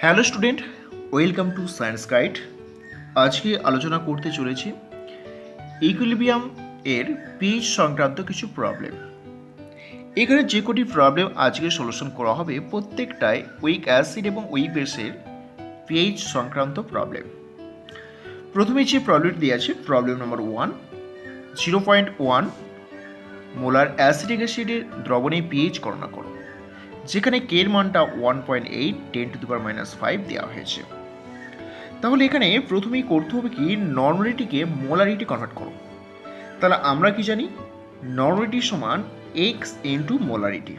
Hello student, welcome to science guide. আজকে আলোচনা করতে চলেছি ইকুইলিব্রিয়াম এর পিএইচ সংক্রান্ত কিছু প্রবলেম। এখানে যে কটি প্রবলেম আজকে সলিউশন করা হবে প্রত্যেকটাই উইক অ্যাসিড এবং উইক বেসের পিএইচ সংক্রান্ত প্রবলেম। প্রথমে যে প্রবলেমটি দিয়ে আছে প্রবলেম নম্বর 1, 0.1 মোলার অ্যাসিডিক অ্যাসিডের দ্রবণে পিএইচ গণনা করো, যেখানে কে এর মানটা 1.8 10⁻⁵ দেওয়া হয়েছে। তাহলে এখানে প্রথমেই করতে হবে কি, নর্মালিটিকে মোলারিটি কনভার্ট করো। তাহলে আমরা কি জানি, নর্মালিটি সমান এক্স ইন্টু মোলারিটি।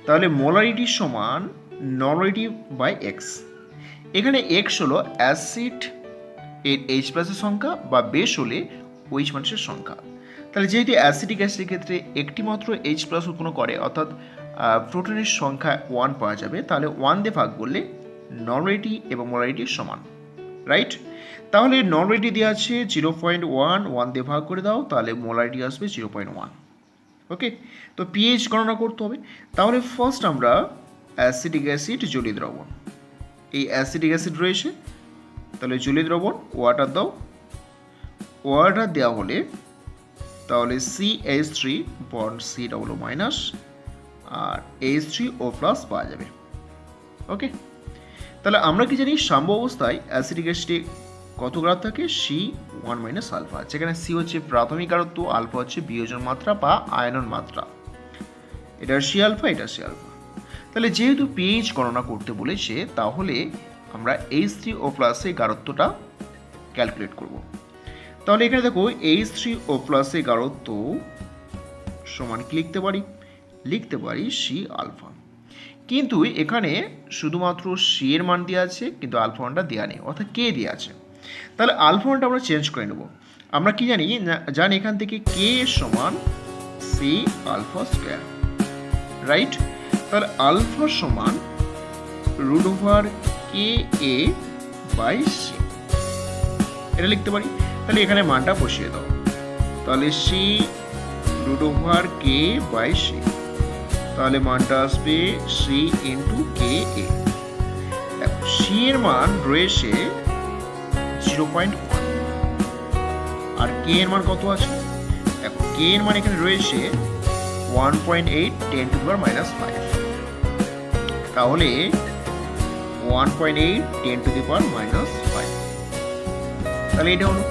তাহলে মোলারিটি সমান নর্মালিটি বাই এক্স। এখানে এক্স হলো অ্যাসিড এর এইচ প্লাসের সংখ্যা বা বেস হলে ওইচ মাইনাসের সংখ্যা। তাহলে যেহেতু অ্যাসিডিক অ্যাসিডের ক্ষেত্রে একটি মাত্র এইচ প্লাস উৎপন্ন করে, অর্থাৎ প্রোটনের সংখ্যা 1 পাওয়া যাবে, তাহলে 1 দিয়ে ভাগ করলে নর্মালিটি এবং মোলারিটি সমান, রাইট? তাহলে নর্মালিটি দেওয়া আছে 0.1, 1 দিয়ে ভাগ করে দাও, তাহলে মোলারিটি আসবে 0.1। ওকে, তো পিএইচ গণনা করতে হবে। তাহলে ফার্স্ট আমরা অ্যাসিডিক অ্যাসিড জলীয় দ্রবণ, এই অ্যাসিডিক অ্যাসিড রয়েছে, তাহলে জলীয় দ্রবণ ওয়াটার দাও। ওয়াটার দেওয়া হলে তাহলে CH3 bond C double minus আর H3O প্লাস পাওয়া যাবে। ওকে, তাহলে আমরা কি জানি, সাম্য অবস্থায় অ্যাসিডিক অ্যাসিডে কত গ্রাম থাকে? C1 মাইনাস আলফা, যেখানে C হচ্ছে প্রাথমিক গারত্ব, আলফা হচ্ছে বিয়োজন মাত্রা বা আয়নন মাত্রা। এটা C আলফা, এটা C আলফা। তাহলে যেহেতু পিএইচ গণনা করতে বলেছে, তাহলে আমরা H3O প্লাসের গারত্বটা ক্যালকুলেট করব। তাহলে এখানে দেখো H3O প্লাসের গারত্ব সমান কি লিখতে পারি C আলফা। কিন্তু এখানে শুধুমাত্র C এর মান দেওয়া আছে, কিন্তু আলফা মানটা দেওয়া নেই, অর্থাৎ K দেওয়া আছে। তাহলে আলফা মানটা আমরা চেঞ্জ করে নেব। আমরা কি জানি এখান থেকে K সমান C আলফা স্কয়ার, রাইট? তাহলে আলফা সমান √KA/C, এটা লিখতে পারি। তাহলে এখানে মানটা বসিয়ে দাও, তাহলে C √K/C, তাহলে মানটা আসবে C ইন্টু KA। দেখো C এর মান রয়েছে 0.1 আর K এর মান কত আছে? দেখো K এর মান এখানে রয়েছে 1.8 10⁻⁵। তাহলে 1.8 10⁻⁵, তাহলে এটা হলো।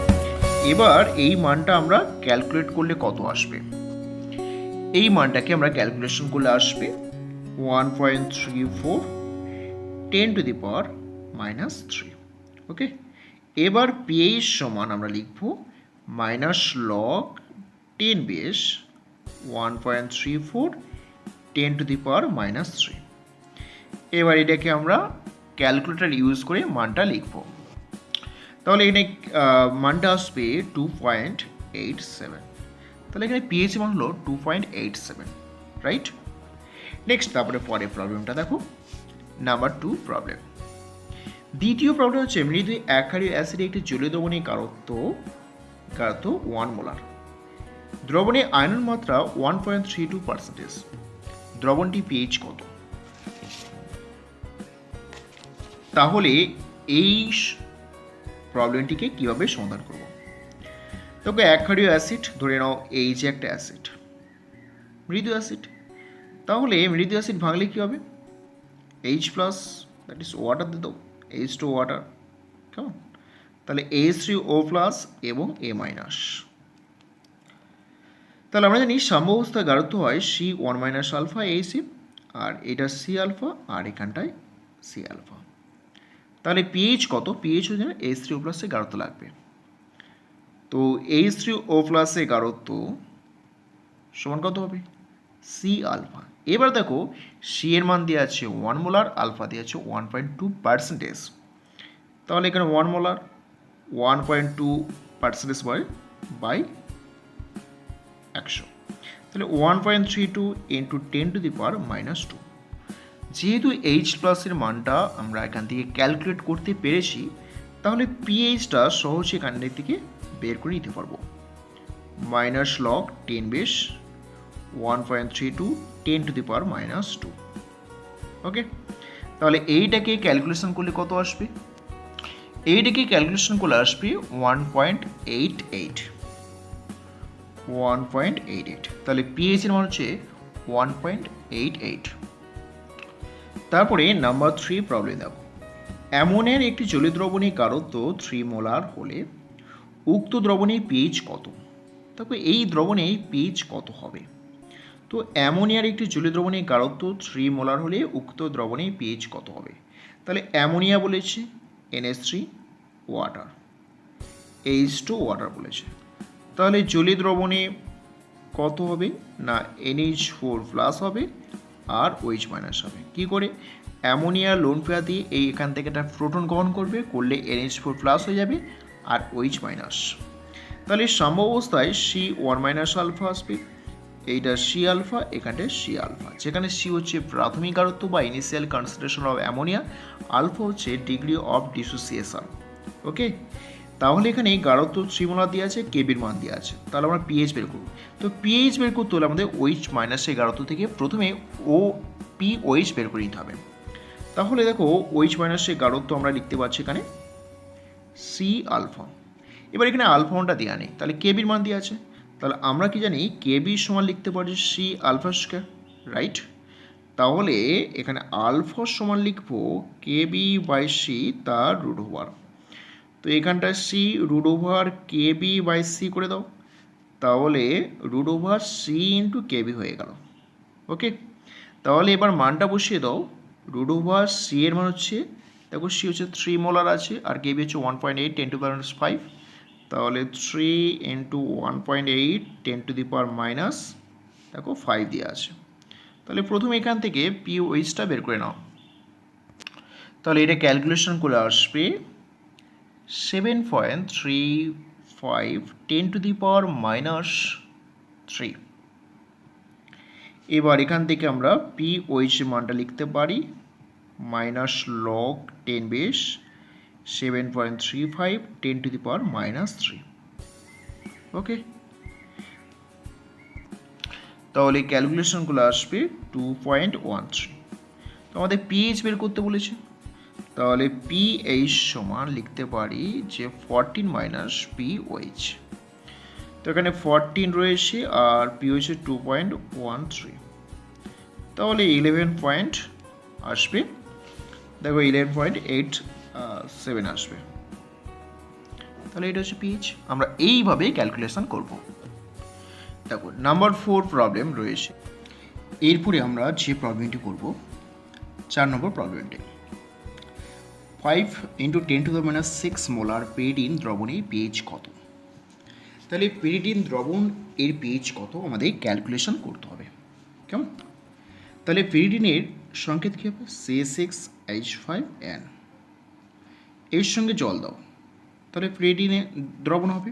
এবার এই মানটা আমরা ক্যালকুলেট করলে কত আসবে? এই মানটাকে আমরা ক্যালকুলেশন করলে আসবে 1.34 10⁻⁻3। ওকে, এবার পিএইচ সমান আমরা লিখব -log10 বেস 1.34 10⁻⁻3। এবার এটাকে আমরা ক্যালকুলেটর ইউজ করে মানটা লিখব। তাহলে এখানে মানটা আসবে 2.87। তাহলে এখানে পিএইচ মান হলো 2.87, রাইট? নেক্সট, তারপরে পরের প্রবলেমটা দেখো, নাম্বার 2 প্রবলেম। দ্বিতীয় প্রবলেম হচ্ছে মৃদু অ্যাকারীয় অ্যাসিডে একটি জলীয় দ্রবণের গারত্ব 1 মোলার। দ্রবণে আয়নন মাত্রা 1.32%। দ্রবণটি পিএইচ কত? তাহলে এই প্রবলেমটিকে কিভাবে সমাধান করব? দেখো অ্যাকারীয় অ্যাসিড ধরে নাও, এই যে একটা অ্যাসিড, মৃদু অ্যাসিড। তাহলে মৃদু অ্যাসিড ভাঙলে কি হবে? H plus, that is water দিয়ে দাও, H2 ওয়াটার, কেমন? তাহলে H3O প্লাস এবং A মাইনাস। তাহলে আমরা জানি সাম্য অবস্থায় গারত্ব হয় C1 মাইনাস আলফা AC, আর এটা C আলফা আর এখানটায় C আলফা। তাহলে পিএইচ কত? পিএইচ হচ্ছে H3O প্লাসের গারত্ব লাগবে। তো H3O প্লাসের গারত্ব সমান কত হবে? C alpha. এবার দেখো C এর মান দেওয়া আছে 1 মোলার, আলফা দেওয়া আছে 1.2%। তাহলে এখানে 1 মোলার 1.2% বাই 100, তাহলে 1.32 ইন্টু 10⁻⁻²। যেহেতু H প্লাসের মানটা আমরা এখান থেকে ক্যালকুলেট করতে পেরেছি, তাহলে পিএইচটা সহজে এখান থেকে বের করে নিতে পারবো। -log10 base 1.32 10⁻²। ওকে, তাহলে এইটাকে ক্যালকুলেশন করলে কত আসবে? এইটাকে ক্যালকুলেশন করলে আসবে 1.88, 1.88। তাহলে পিএইচ এর মান হচ্ছে 1.88। তারপরে নাম্বার 3 প্রবলেম দেখো, অ্যামোনিয়ার একটি জলীয় দ্রবণের গাঢ়ত্ব 3 মোলার হলে উক্ত দ্রবণের পিএইচ কত? তারপরে এই দ্রবণের পিএইচ কত হবে? তো অ্যামোনিয়ার একটি জলীয় দ্রবণের গাঢ়ত্ব 3 মোলার হলে উক্ত দ্রবণের পিএইচ কত হবে? তাহলে অ্যামোনিয়া বলেছে NH3 ওয়াটার, H2 ওয়াটার বলেছে। তাহলে জলীয় দ্রবণে কত হবে? না NH4 প্লাস হবে আর OH মাইনাস হবে। কি করে? অ্যামোনিয়া লোন পেয়ার দিয়ে এখান থেকে একটা প্রোটন গ্রহণ করবে, করলে NH4 প্লাস হয়ে যাবে আর OH মাইনাস। তাহলে সম্ভব অবস্থায় C1 মাইনাস আলফা আসবে, এইটা সি আলফা, এখানটায় সি আলফা, যেখানে সি হচ্ছে প্রাথমিক গাঢ়ত্ব বা initial concentration of ammonia, alpha হচ্ছে ডিগ্রি অফ ডিসোসিয়েশন। ওকে, তাহলে এখানে গাঢ়ত্ব 3 মোলার দিয়ে আছে, কেবির মান দিয়ে আছে, তাহলে আমরা পিএইচ বের করব। তো পিএইচ বের করতে হলে আমাদের OH মাইনাসের গাঢ়ত্ব থেকে প্রথমে POH বের করে নিতে হবে। তাহলে দেখো OH মাইনাসের গাঢ়ত্ব আমরা লিখতে পারছি এখানে সি আলফা। এবার এখানে আলফা মানটা দেওয়া নেই, তাহলে কেবির মান দিয়ে আছে, তাহলে আমরা কি জানি কেবি সমান লিখতে পারি সি আলফা স্কয়ার, রাইট? তাহলে এখানে আলফা সমান লিখব কেবি বাই সি তার রুট ওভার। তো এখানটায় C root over Kb by C করে দাও, তাহলে root over C into Kb হয়ে গেল। ওকে, তাহলে এবার মানটা বসিয়ে দাও। রুট ওভার সি এর মান হচ্ছে, দেখো সি হচ্ছে 3 মোলার আছে আর কেবি হচ্ছে 1.8 10 টু পাওয়ার -5, তাহলে 3 into 1.8 10 to the power minus দেখো 5 দিয়ে আছে। তাহলে প্রথমে এখান থেকে পিওএইচটা বের করে নাও, তাহলে এটা ক্যালকুলেশন করে আসবে 7.35 10 টু দি পাওয়ার -3। এবার এখান থেকে আমরা পিওএইচ মানটা লিখতে পারি minus log 10 base 7.35 10 to the power -3। Okay, তাহলে ক্যালকুলেশনগুলো আসবে 2.13। তো আমাদের পিএইচ বের করতে বলেছে, তাহলে পিএইচ সমান লিখতে পারি যে 14 মাইনাস পিওএইচ। তো এখানে 14 রয়েছে আর পিওএইচ 2.13, তাহলে 11 পয়েন্ট আসবে, দেখো 11.87 আসবে। তাহলে এটা হচ্ছে পিএইচ। আমরা এইভাবে ক্যালকুলেশন করব। দেখো নাম্বার 4 প্রবলেম রয়েছে। এরপরে আমরা যে প্রবলেমটি করব 4 নম্বর প্রবলেমটি, 5 × 10⁻⁶ মোলার পেরিডিন দ্রবণের পিএইচ কত? তাহলে পেরিডিন দ্রবণ এর পিএইচ কত আমাদের ক্যালকুলেশন করতে হবে, কেমন? তাহলে পেরিডিনের সংকেত কী হবে? C6H5N, এর সঙ্গে জল দাও, তাহলে পেরিডিনে দ্রবণ হবে।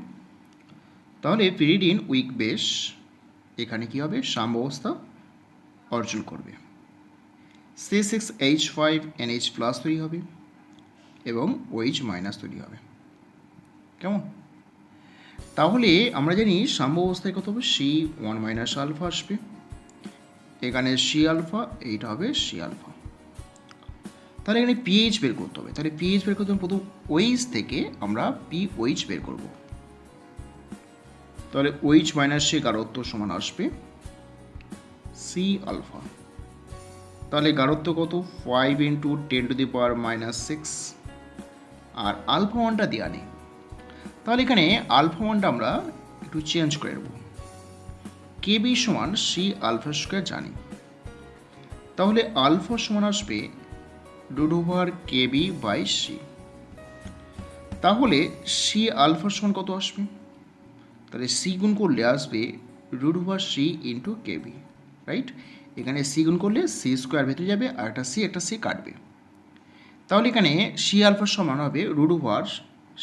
তাহলে পেরিডিন উইক বেস এখানে কি হবে? সাম্যাবস্থা অর্জন করবে, C6H5NH প্লাস তৈরি হবে এবং OH মাইনাস তৈরি হবে, কেমন? তাহলে আমরা জানি সাম্যাবস্থায় কত হবে? C1 মাইনাস আলফা আসবে, এখানে সি আলফা, এইটা হবে সি আলফা। তাহলে এখানে পিএইচ বের করতে হবে, তাহলে পিএইচ বের করতে হবে প্রথম OH থেকে আমরা পিওএইচ বের করব। তাহলে OH মাইনাস সে গাঢ়ত্ব সমান আসবে সি আলফা। তাহলে গাঢ়ত্ব কত? 5 × 10⁻⁶, আর আলফা ওয়ানটা দেওয়া নেই, তাহলে এখানে আলফা ওয়ানটা আমরা একটু চেঞ্জ করে নেব। কেবি সমান সি আলফা স্কয়ার জানি, তাহলে আলফা সমান আসবে √ কেবি বাই সি। তাহলে সি আলফা সমান কত আসবে? তাহলে সি গুণ করলে আসবে √ সি ইন্টু কেবি, রাইট? এখানে সি গুণ করলে সি স্কোয়ার ভেতরে যাবে আর একটা সি কাটবে, তাহলে এখানে সি আলফা সমান হবে √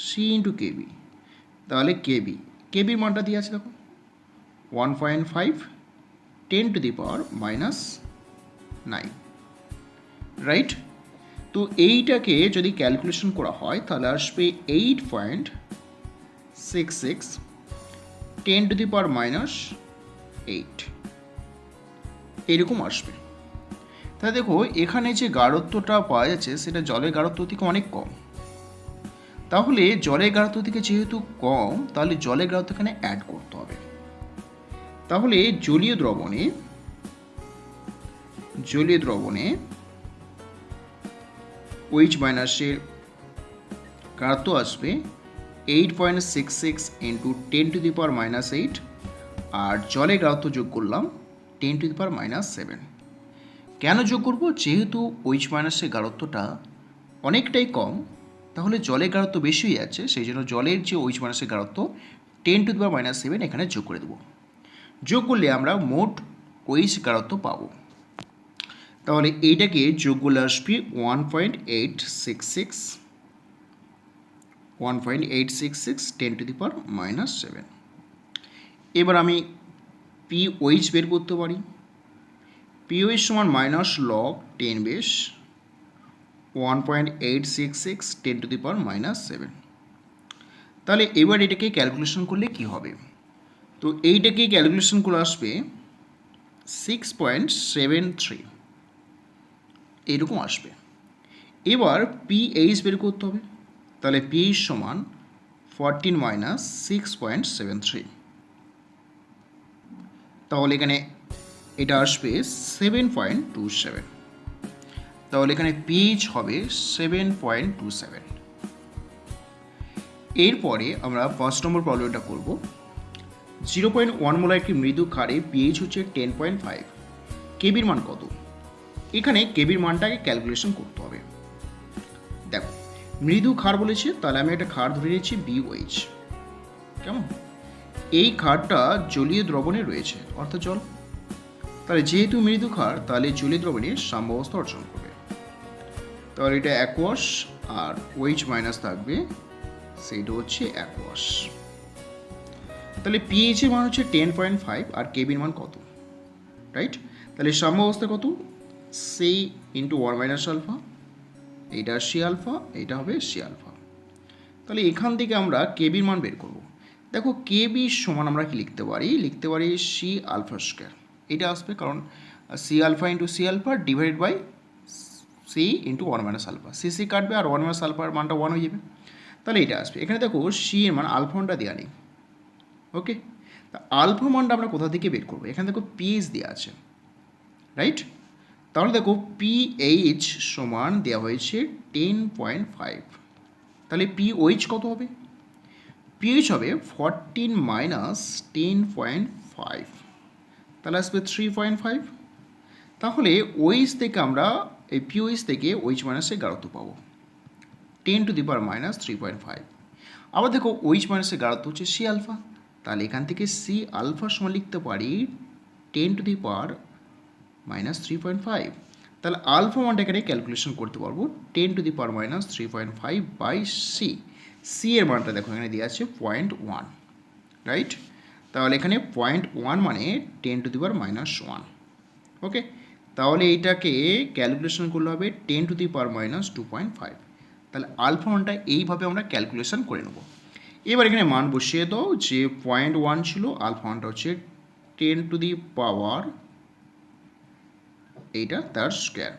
সি ইন্টু কেবি। তাহলে কেবির মানটা দিয়ে আছে দেখো 1.5 10 টু দি পাওয়ার -9, রাইট? তো এইটাকে যদি ক্যালকুলেশন করা হয় তাহলে আসবে 8.66 10 টু দি পাওয়ার -8, এরকম আসবে। তাই দেখো এখানে যে গাঢ়ত্বটা পাওয়া যাচ্ছে সেটা জলের গাঢ়ত্ব থেকে অনেক কম। তাহলে জলের গাঢ়ত্ব থেকে যেহেতু কম, তাহলে জলের গাঢ়ত্ব এখানে অ্যাড করতে হবে। তাহলে জলীয় দ্রবণে OH মাইনাসের গাঢ়ত্ব আসবে 8.66 ইন্টু 10⁻⁻8, আর জলের গাঢ়ত্ব যোগ করলাম 10⁻⁻7। কেন যোগ করব? যেহেতু OH মাইনাসের গাঢ়ত্বটা অনেকটাই কম, তাহলে জলের গাঢ়ত্ব বেশি হয়ে যাচ্ছে, সেই জন্য জলের যে OH মাইনাসের গাঢ়ত্ব 10⁻⁻7 এখানে যোগ করে দেবো। যোগ করলে আমরা মোট OH গাঢ়ত্ব পাবো। তাহলে এইটাকে যোগ করলে আসবে 1.866 10⁻⁻7। এবার আমি POH বের করতে পারি। POH সমান মাইনাস লগ 10 বেশ 1.866 10⁻⁻7। তাহলে এবার এটাকে ক্যালকুলেশন করলে কি হবে? তো এইটাকে ক্যালকুলেশন করে আসবে 6.73 এইরকম আসবে। এবার PH বের করতে হবে। তাহলে PH সমান 14 মাইনাস 6.73, তাহলে এখানে এটা আসবে 7.27। তাহলে এখানে PH হবে 7.27। এরপরে আমরা 5 নম্বর প্রবলেমটা করব। 0.1 মোলার একটি মৃদু ক্ষারে PH হচ্ছে 10.5, কেবির মান কত? এখানে কেবির মানটাকে ক্যালকুলেশন করতে হবে। দেখো মৃদু ক্ষার বলেছে, তাহলে আমি একটা ক্ষার ধরে নিচ্ছি BOH। কেমন? এই ক্ষারটা জলীয় দ্রবণে রয়েছে, অর্থাৎ জল। তাহলে যেহেতু মৃদু ক্ষার, তাহলে জলীয় দ্রবণে সাম্যাবস্থা অর্জন করবে। তাহলে এটা অ্যাকোয়াস, আর OH মাইনাস থাকবে, সেইটা হচ্ছে অ্যাকোয়াস। তাহলে PH এর মান হচ্ছে 10.5 আর কেবির মান কত? রাইট? তাহলে সাম্যাবস্থা কত? সি ইন্টু 1 মাইনাস আলফা, এইটা সি আলফা, এইটা হবে সি আলফা। তাহলে এখান থেকে আমরা কেবির মান বের করব। দেখো কেবি সমান আমরা কি লিখতে পারি? লিখতে পারি সি আলফা স্কোয়ার। এটা আসবে কারণ C alpha into C alpha divide by C into 1 minus alpha. C কাটবে আর 1 মাইনাস আলফার মানটা 1 হয়ে যাবে। তাহলে এটা আসবে। এখানে দেখো সি এর মান আলফা মানটা দেওয়া নেই। ওকে, তা আলফা মানটা আমরা কোথা থেকে বের করবো? এখানে দেখো পিএইচ দেওয়া আছে, রাইট? তাহলে দেখো পিএইচ সমান দেওয়া হয়েছে 10.5। তাহলে পিওইচ কত হবে? পিএইচ হবে 14 মাইনাস 10.5, তাহলে আসবে 3.5। তাহলে ওইচ থেকে আমরা এই পিওইচ থেকে OH মাইনাসের গাঢ়ত্ব পাবো 10⁻³ আবার দেখো OH মাইনাসের গাঢ়ত্ব হচ্ছে সি আলফা, তাহলে এখান থেকে সি আলফা সমান লিখতে পারি 10⁻³ তাহলে আলফা মানটা এখানে ক্যালকুলেশন করতে পারবো 10⁻³ বাই সি। সি এর মানটা দেখো এখানে দেওয়া আছে 0.1, রাইট? তাহলে এখানে 0.1 মানে 10⁻⁻1। ওকে, তাহলে এইটাকে ক্যালকুলেশন করলে হবে 10⁻².5। তাহলে আলফা মানটা এইভাবে আমরা ক্যালকুলেশন করে নেব। এবার এখানে মান বসিয়ে দাও, যে 0.1 ছিল, আলফা মানটা হচ্ছে 10⁻, এইটা তার স্কোয়ার।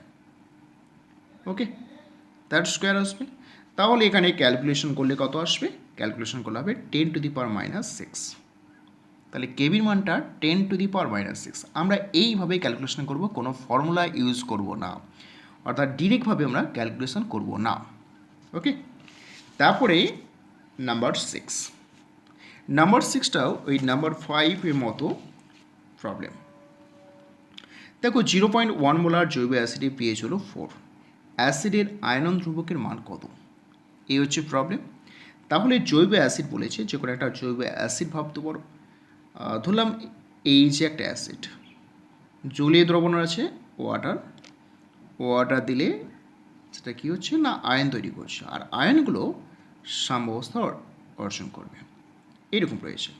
ওকে, তার স্কোয়ার আসবে। তাহলে এখানে ক্যালকুলেশন করলে কত আসবে? ক্যালকুলেশন করলে হবে 10⁻⁶। তাহলে কেবির মানটা 10⁻⁶। আমরা এইভাবে ক্যালকুলেশন করব, কোনো ফর্মুলা ইউজ করব না, অর্থাৎ ডিরেক্টভাবে আমরা ক্যালকুলেশন করব না। ওকে, তারপরে নাম্বার 6। নাম্বার 6টাও ওই নাম্বার 5-এর মতো প্রবলেম। দেখো 0.1 মোলার জৈব অ্যাসিডের পিএইচ হলো 4, অ্যাসিডের আয়নন ধ্রুবকের মান কত? এই হচ্ছে প্রবলেম। তাহলে জৈব অ্যাসিড বলেছে, যে কোনো একটা জৈব অ্যাসিড ভাবতে পারো। ধরলাম এই যে একটা অ্যাসিড, জলীয় দ্রবণ আছে ওয়াটার দিলে সেটা কী হচ্ছে না, আয়ন তৈরি করছে, আর আয়নগুলো সাম্যাবস্থা অর্জন করবে, এরকম রয়েছে।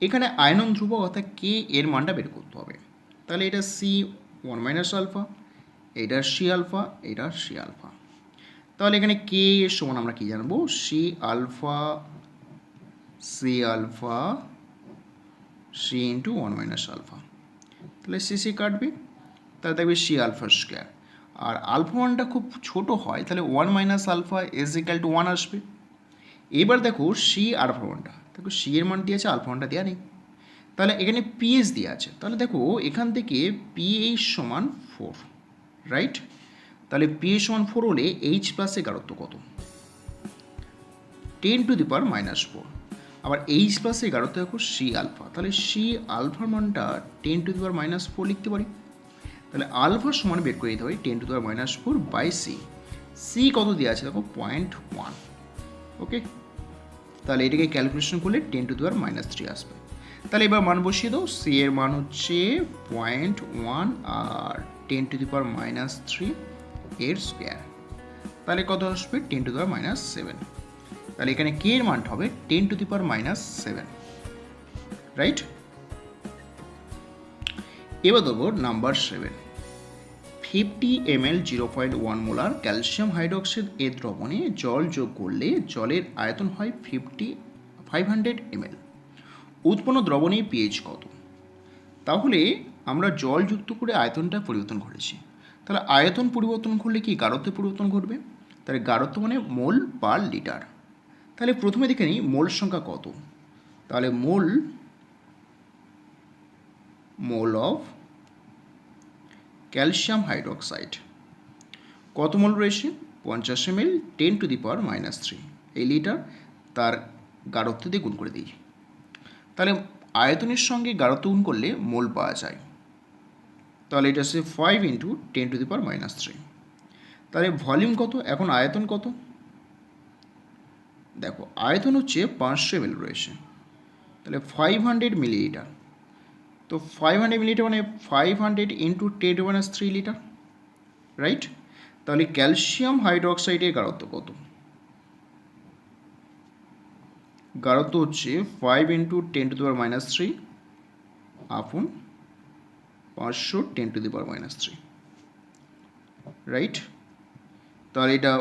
এখানে আয়নন ধ্রুবক অর্থাৎ কে এর মানটা বের করতে হবে। তাহলে এটা সি 1 মাইনাস আলফা, এটা সি আলফা, এটা সি আলফা। তাহলে এখানে কে এর সমান আমরা কি জানবো? C alpha C into 1 minus alpha. তাহলে সি কাটবে, তাহলে দেখবে সি আলফা স্কোয়ার। আর আলফা ওয়ানটা খুব ছোট হয়, তাহলে 1 minus alpha is equal to 1 আসবে। এবার দেখো সি আলফা ওয়ানটা, দেখো সি এর মান দিয়েছে, আলফা ওয়ানটা দেওয়া নেই। তাহলে এখানে পিএইচ দেওয়া আছে, তাহলে দেখো এখান থেকে পিএইচ সমান 4, রাইট? তাহলে পিএইচ সমান 4 হলে এইচ প্লাসে গাঢ়ত্ব কত? 10 টু দি পাওয়ার মাইনাস 4। আবার এইচ প্লাসে গাঢ়ত্ব দেখো সি আলফা, তাহলে সি আলফার মানটা 10 টু দি পাওয়ার মাইনাস 4 লিখতে পারি। তাহলে আলফার সমান বের করে দিতে পারি 10 to the power minus 4 by C. C কত দেওয়া আছে দেখো 0.1। ওকে, তাহলে এটাকে ক্যালকুলেশন করলে 10 টু দি পাওয়ার মাইনাস 3 আসবে। তাহলে এবার মান বসিয়ে দাও, সি এর মান হচ্ছে 0.1 আর 10 টু দি পাওয়ার মাইনাস 3 এর স্কোয়ার, তাহলে কত আসবে 10 টু দি পাওয়ার মাইনাস 7। তাহলে এখানে কে এর মানটা হবে 10 to the power minus 7, right? এবার দেবো number 7। 50 ml 0.1 molar calcium hydroxide এর দ্রবণে জল যোগ করলে জলের আয়তন হয় 500 ml। উৎপন্ন দ্রবণে পিএইচ কত? তাহলে আমরা জল যুক্ত করে আয়তনটা পরিবর্তন করেছি, তাহলে আয়তন পরিবর্তন করলে কি গাঢ়ত্ব পরিবর্তন ঘটবে? তাহলে গাঢ়ত্ব মানে মোল পার লিটার। তাহলে প্রথমে দেখে নিই মোল সংখ্যা কত। তাহলে মোল অফ ক্যালসিয়াম হাইড্রোক্সাইড কত মোল রয়েছে? 50 ml 10 to the power minus 3 এই লিটার, তার গাঢ়ত্ব দিয়ে গুণ করে দিই। তাহলে আয়তনের সঙ্গে গাঢ়ত্ব গুণ করলে মোল পাওয়া যায়, তাহলে এটা হচ্ছে 5 into 10 to the power minus 3। তাহলে ভলিউম কত? এখন আয়তন কত? দেখো আয়তন হচ্ছে 500 ml রয়েছে, তাহলে 500 মিলিলিটার। তো 500 মিলিলিটার মানে 500 into 10 to minus 3 litre, right? তাহলে ক্যালসিয়াম হাইড্রোক্সাইডের গাঢ়ত্ব কত? গাঢ়ত্ব হচ্ছে 5 into 10 to the power minus 3 upon 500 10 to the power minus 3, right? তাহলে এটা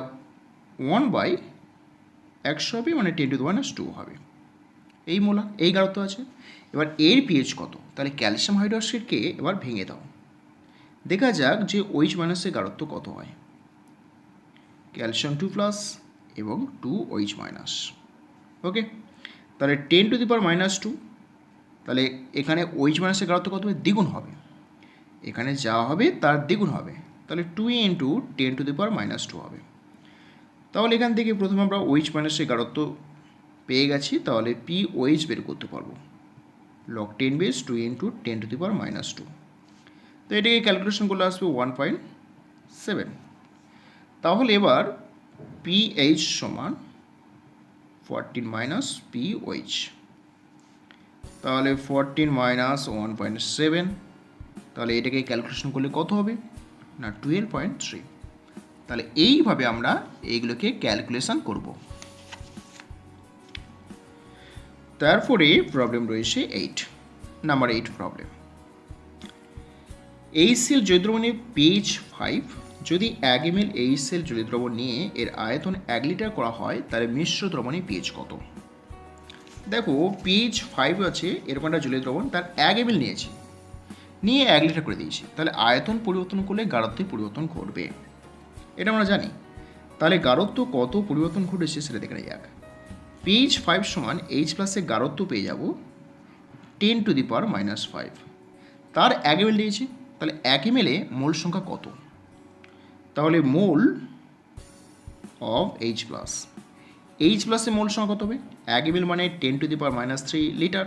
1/100 হবে, মানে 10 টু দি মাইনাস 2 হবে। এই মোলা এই গাঢ়ত্ব আছে। এবার এর পিএইচ কত? তাহলে ক্যালসিয়াম হাইড্রোক্সাইডকে এবার ভেঙে দাও, দেখা যাক যে OH মাইনাসের গাঢ়ত্ব কত হয়। ক্যালসিয়াম 2 প্লাস এবং 2 OH মাইনাস। ওকে, তাহলে 10 টু দি পাওয়ার মাইনাস 2, তাহলে এখানে OH মাইনাসের গাঢ়ত্ব কত হবে? দ্বিগুণ হবে, এখানে যা হবে তার দ্বিগুণ হবে, তাহলে 2 into 10 to the power minus 2 হবে। তাহলে এখান থেকে প্রথমে আমরা OH মাইনাসের গাঢ়ত্ব পেয়ে গেছি, তাহলে POH বের করতে পারবো। log 10 base 2 into 10 to the power minus 2, তো এটাকে ক্যালকুলেশন করলে আসবে 1.7। তাহলে এবার PH সমান 14 মাইনাস POH, তাহলে 14 মাইনাস 1.7, তাহলে এটাকে ক্যালকুলেশন করলে কত হবে না 12.3। তাহলে এইভাবে আমরা এইগুলোকে ক্যালকুলেশন করব। তারপরে প্রবলেম রয়েছে 8 নাম্বার 8 প্রবলেম। HCl জলীয় দ্রবণে পিএইচ 5, যদি 1 ml HCl জলীয় দ্রবণ নিয়ে এর আয়তন 1 লিটার করা হয়, তাহলে মিশ্র দ্রবণে পিএইচ কত? দেখো পিএইচ 5 আছে, এরকম একটা জলীয় দ্রবণ, তার 1 ml নিয়েছি, নিয়ে 1 লিটার করে দিয়েছি, তাহলে আয়তন পরিবর্তন করলে গাঢ়ত্বে পরিবর্তন ঘটবে, এটা আমরা জানি। তাহলে গাঢ়ত্ব কত পরিবর্তন ঘটেছে সেটা দেখে নেওয়া যাক। পিএইচ 5 সমান এইচ প্লাসে গাঢ়ত্ব পেয়ে যাব 10 টু দি পাওয়ার মাইনাস 5, তার 1 ml দিয়েছি, তাহলে 1 ml মোল সংখ্যা কত? তাহলে mole of H plus, H প্লাসে মোল সংখ্যা কত হবে? 1 ml মানে 10 to the power minus 3 litre,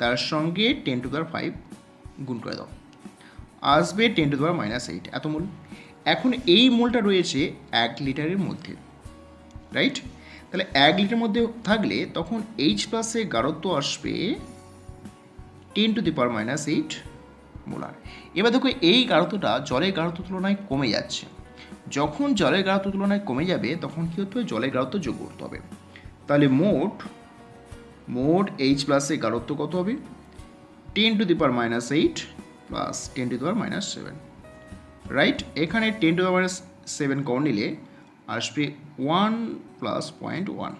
তার সঙ্গে 10 টু দি পাওয়ার 5 গুণ করে দাও, আসবে 10 টু দি পাওয়ার মাইনাস 8 এত মোল। এখন এই মোলটা রয়েছে 1 লিটারের মধ্যে, রাইট? তাহলে 1 লিটারের মধ্যে থাকলে তখন এইচ প্লাসে গাঢ়ত্ব আসবে 10 to the power minus 8 molar. এবার দেখো এই গাঢ়ত্বটা জলের গাঢ়ত্ব তুলনায় কমে যাচ্ছে, যখন জলের গাঢ়ত্ব তুলনায় কমে যাবে তখন কী হতে হবে? জলের গাঢ়ত্ব যোগ করতে হবে। তাহলে মোট এইচ প্লাসে গাঢ়ত্ব কত হবে? 10 to the power minus 8 plus 10 to the power minus 7, right? এখানে 10 টু দি পাওয়ার মাইনাস 7 কম নিলে আসবে 1 প্লাস 0.1,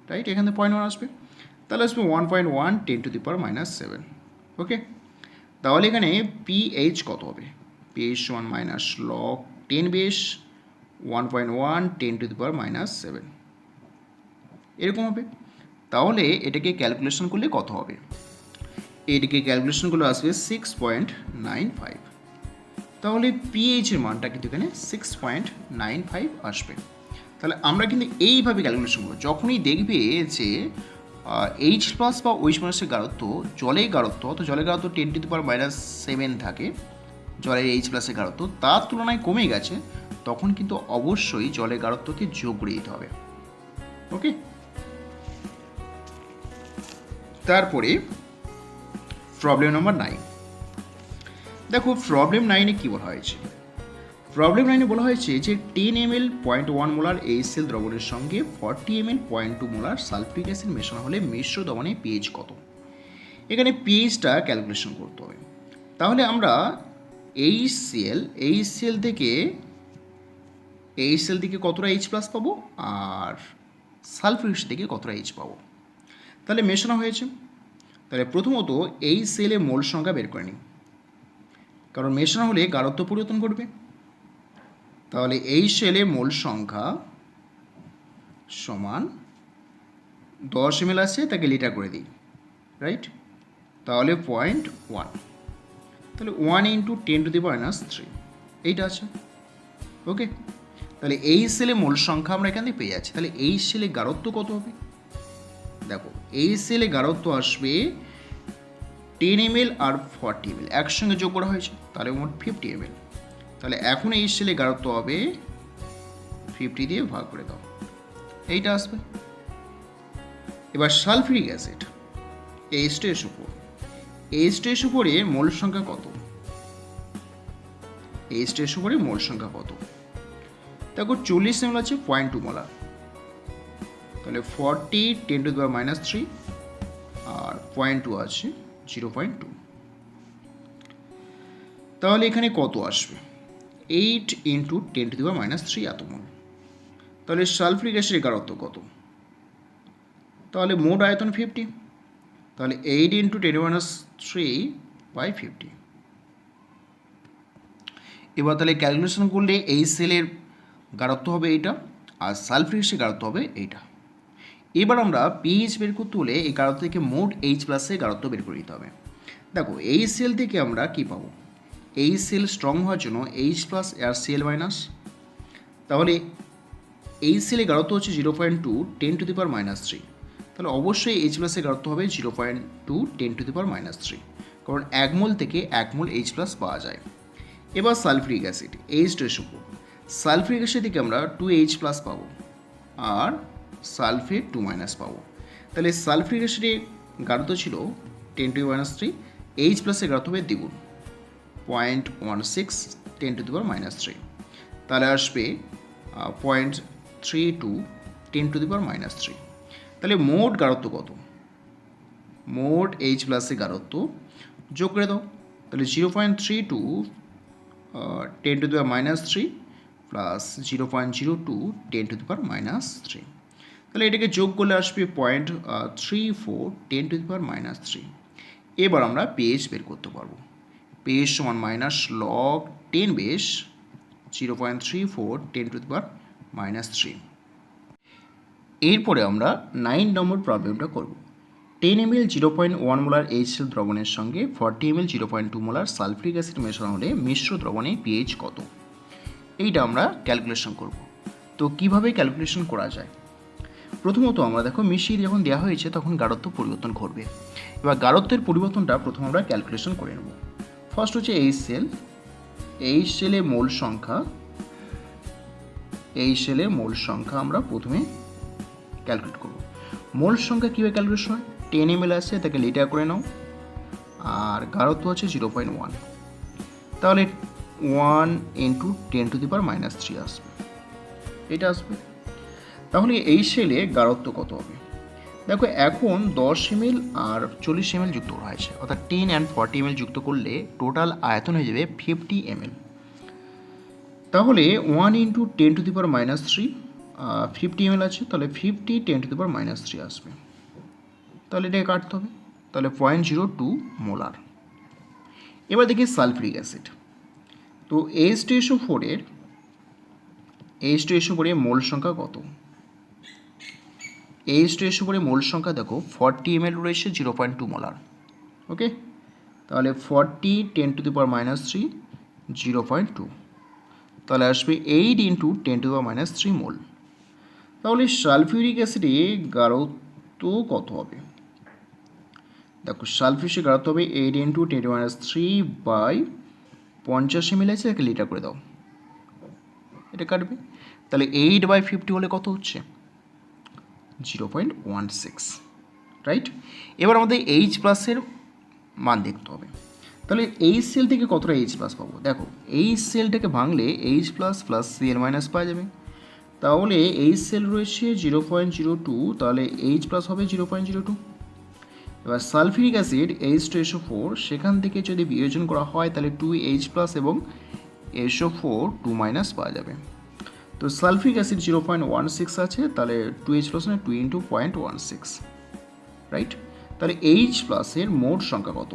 রাইট? এখানে 0.1 আসবে, তাহলে আসবে 1.1 10 টু দি পাওয়ার মাইনাস 7। ওকে, তাহলে এখানে পিএইচ কত হবে? পিএইচ সমান minus log 10 base 1.1 10 to the power minus 7 এরকম হবে। তাহলে এটাকে ক্যালকুলেশন করলে কত হবে? এটাকে ক্যালকুলেশন করলে আসবে 6.95। তাহলে পিএইচ এর মানটা কিন্তু এখানে 6.95 আসবে। তাহলে আমরা কিন্তু এইভাবে ক্যালকুলেশন করবো, যখনই দেখবে যে এইচ প্লাস বা ওইচ মাইনাসের গাঢ়ত্ব জলের গাঢ়ত্ব, তো জলের গাঢ়ত্ব 10 টু দি পাওয়ার মাইনাস 7 থাকে, জলের এইচ প্লাসের গাঢ়ত্ব তার তুলনায় কমে গেছে, তখন কিন্তু অবশ্যই জলের গাঢ়ত্বকে যোগ করে দিতে হবে। ওকে, তারপরে প্রবলেম নাম্বার 9। দেখো প্রবলেম 9-এ কী বলা হয়েছে? প্রবলেম 9-এ বলা হয়েছে যে 10 ml 0.1 মোলার HCl দ্রবণের সঙ্গে 40 ml 0.2 মোলার সালফিউরিক অ্যাসিড মেশানো হলে মিশ্র দ্রবণে পিএইচ কত? এখানে পিএইচটা ক্যালকুলেশন করতে হবে। তাহলে আমরা HCl থেকে কতটা H প্লাস পাবো আর সালফিউরিক থেকে কতটা H পাবো। তাহলে মেশানো হয়েছে, তাহলে প্রথমত HCl এর মোল সংখ্যা বের করে নিই, কারণ মেশানো হলে গাঢ়ত্ব পরিবর্তন করবে। তাহলে HCl এর মোল সংখ্যা সমান 10 ml আছে, তাকে লিটার করে দিই, রাইট? তাহলে 0.1, তাহলে 1 × 10 টু দি পাওয়ার মাইনাস 3 এইটা আছে। ওকে, তাহলে HCl এর মোল সংখ্যা আমরা এখান থেকে পেয়ে যাচ্ছি। তাহলে HCl এর গাঢ়ত্ব কত হবে? দেখো HCl এর গাঢ়ত্ব আসবে 10 ml আর 40 ml একসঙ্গে যোগ করা হয়েছে, তাহলে মোট 50 ml। তাহলে এখন HCl এর গাঢ়ত্ব হবে 50 দিয়ে ভাগ করে দাও, এইটা আসবে। এবার সালফিউরিক অ্যাসিড H2SO4, H2SO4 এর মোল সংখ্যা কত? H2SO4 এর মোল সংখ্যা কত? দেখো 40 ml আছে 0.2 মোলার, তাহলে 40 10 টু দি পাওয়ার মাইনাস 3 আর 0.2 আছে 0.2, তাহলে এখানে কত আসবে? 8 × 10 টু দি পাওয়ার মাইনাস 3 আতমোল। তাহলে সালফিউরিক অ্যাসিডের গাঢ়ত্ব কত? তাহলে মোট আয়তন 50, তাহলে 8 × 10⁻³ / 50। এবার তাহলে ক্যালকুলেশন করলে HCl এর গাঢ়ত্ব হবে এইটা আর সালফিউরিক অ্যাসিডের গাঢ়ত্ব হবে এইটা। এবার আমরা পিএইচ বের করতে হলে এই গাঢ়ত্ব থেকে মোট H প্লাসের গাঢ়ত্ব বের করে দিতে হবে। দেখো HCl থেকে আমরা কি পাবো? HCl স্ট্রং হওয়ার জন্য H প্লাস আর Cl মাইনাস, তাহলে HCl এর গাঢ়ত্ব হচ্ছে 0.2 10 টু দি পাওয়ার মাইনাস 3, তাহলে অবশ্যই H প্লাসের গাঢ়ত্ব হবে 0.2 10 টু দি পাওয়ার মাইনাস 3, কারণ 1 মোল থেকে 1 মোল H প্লাস পাওয়া যায়। এবার sulphuric acid H2SO4, sulphuric acid থেকে আমরা 2H প্লাস পাবো আর সালফেট 2 মাইনাস পাবো। তাহলে সালফিউরিক অ্যাসিডের গাঢ়ত্ব ছিল 10 টু দি মাইনাস 3, H প্লাসের গাঢ়ত্ব হবে দ্বিগুণ 0.16 10 টু দি পাওয়ার মাইনাস 3, তাহলে আসবে 0.32 10 টু দি পাওয়ার মাইনাস 3। তাহলে মোট গাঢ়ত্ব কত? মোট H প্লাসের গাঢ়ত্ব যোগ করে দাও, তাহলে 0.32 10 to the power minus 3 plus 0.02 10 to the power minus 3, তাহলে এটাকে যোগ করলে আসবে 0.34 10 টু দি পাওয়ার মাইনাস 3। এবার আমরা পিএইচ বের করতে পারবো। পিএইচ সমান minus log 10 base 0.34 10 to the power minus 3। এরপরে আমরা 9 নম্বর প্রবলেমটা করব। 10 ml 0.1 মোলার HCl দ্রবণের সঙ্গে 40 ml 0.2 মোলার সালফিউরিক অ্যাসিড মেশানো হলে মিশ্র দ্রবণে পিএইচ কত? এইটা আমরা ক্যালকুলেশন করব। তো কিভাবে ক্যালকুলেশন করা যায়? প্রথমত আমরা দেখো মিশিয়ে যখন দেওয়া হয়েছে তখন গাঢ়ত্ব পরিবর্তন ঘটবে। এবার গাঢ়ত্বের পরিবর্তনটা প্রথম আমরা ক্যালকুলেশন করে নেব। ফার্স্ট হচ্ছে HCl এর মোল সংখ্যা আমরা প্রথমে ক্যালকুলেট করব। মোল সংখ্যা কীভাবে ক্যালকুলেশন হয়? 10 ml আছে, তাকে লিটার করে নাও, আর গাঢ়ত্ব হচ্ছে 0.1, তাহলে 1 × 10 টু দি পাওয়ার মাইনাস 3 আসবে, এটা আসবে। তাহলে HCl এর গাঢ়ত্ব কত হবে? দেখো এখন 10 ml আর 40 ml যুক্ত করা হয়েছে, অর্থাৎ 10 and 40 ml যুক্ত করলে টোটাল আয়তন হয়ে যাবে 50 ml। তাহলে 1 × 10 to the power minus 3 50 ml আছে, তাহলে 50 10 টু দি পাওয়ার মাইনাস 3 আসবে, তাহলে এটাকে কাটতে হবে, তাহলে 0.02 মোলার। এবার দেখি সালফিউরিক অ্যাসিড। তো H2SO4 এর মোল সংখ্যা কত? H2SO4 এর মোল সংখ্যা দেখো 40 ml রয়েছে 0.2 মোলার। ওকে, তাহলে 40 10⁻³ 0.2, তাহলে আসবে 8 × 10⁻³ মোল। তাহলে সালফিউরিক অ্যাসিডে গাঢ়ত্ব কত হবে? দেখো সালফিউরিক গাঢ়ত্ব হবে 8 × 10⁻³ 50 ml আছে, একে লিটার করে দাও, এটা কাটবে। তাহলে 8/50 হলে কত হচ্ছে? 0.16, রাইট। এবার আমাদের H+ মান দেখতে হবে। তাহলে এই সেল থেকে কতটা H+ পাবো? দেখো এই সেলটাকে ভাঙলে H+ + Cl- পাওয়া যাবে। তাহলে এই সেল রয়েছে 0.02, তাহলে H+ হবে 0.02। এবার সালফিউরিক অ্যাসিড H2SO4, সেখান থেকে যদি বিয়োজন করা হয় তাহলে 2H+ এবং SO4 2- পাওয়া যাবে। তো সালফিউরিক অ্যাসিড 0.16 আছে, তাহলে 2H+ মানে 2 × 0.16, রাইট। তাহলে H+ এর মোট সংখ্যা কত?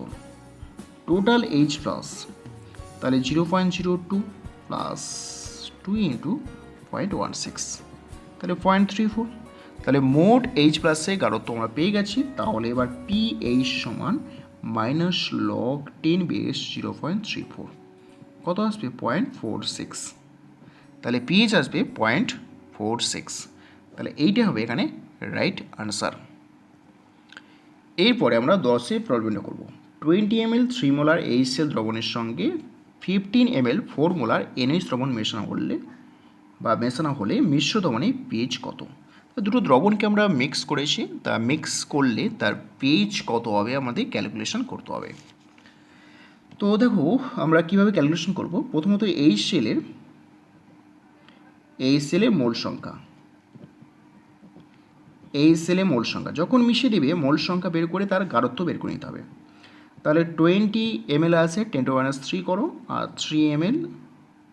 টোটাল H+, তাহলে 0.02 প্লাস 2 × 0.16, তাহলে 0.34। তাহলে মোট H+ এর গাঢ়ত্ব আমরা পেয়ে গেছি। তাহলে এবার pH সমান -log10 0.34, কত আসবে? 0.46। তাহলে pH আসবে 0.46, তাহলে এইটা হবে এখানে রাইট আনসার। এরপরে আমরা 10 প্রবলেমটা করব। 20 ml 3 মোলার HCl দ্রবণের সঙ্গে 15 ml 4 মোলার NaOH দ্রবণ মেশানো হলে মিশ্র দ্রবণে pH কত? দুটো দ্রবণকে আমরা মিক্স করেছি, তা মিক্স করলে তার pH কত হবে আমাদের ক্যালকুলেশন করতে হবে। তো দেখো আমরা কিভাবে ক্যালকুলেশন করব। প্রথমত HCl এর মোল সংখ্যা, মোল সংখ্যা যখন মিশিয়ে দিবে মোল সংখ্যা বের করে তার গাঢ়ত্ব বের করে নিতে হবে। তাহলে 20 ml আছে 10⁻³ করো, আর 3 ml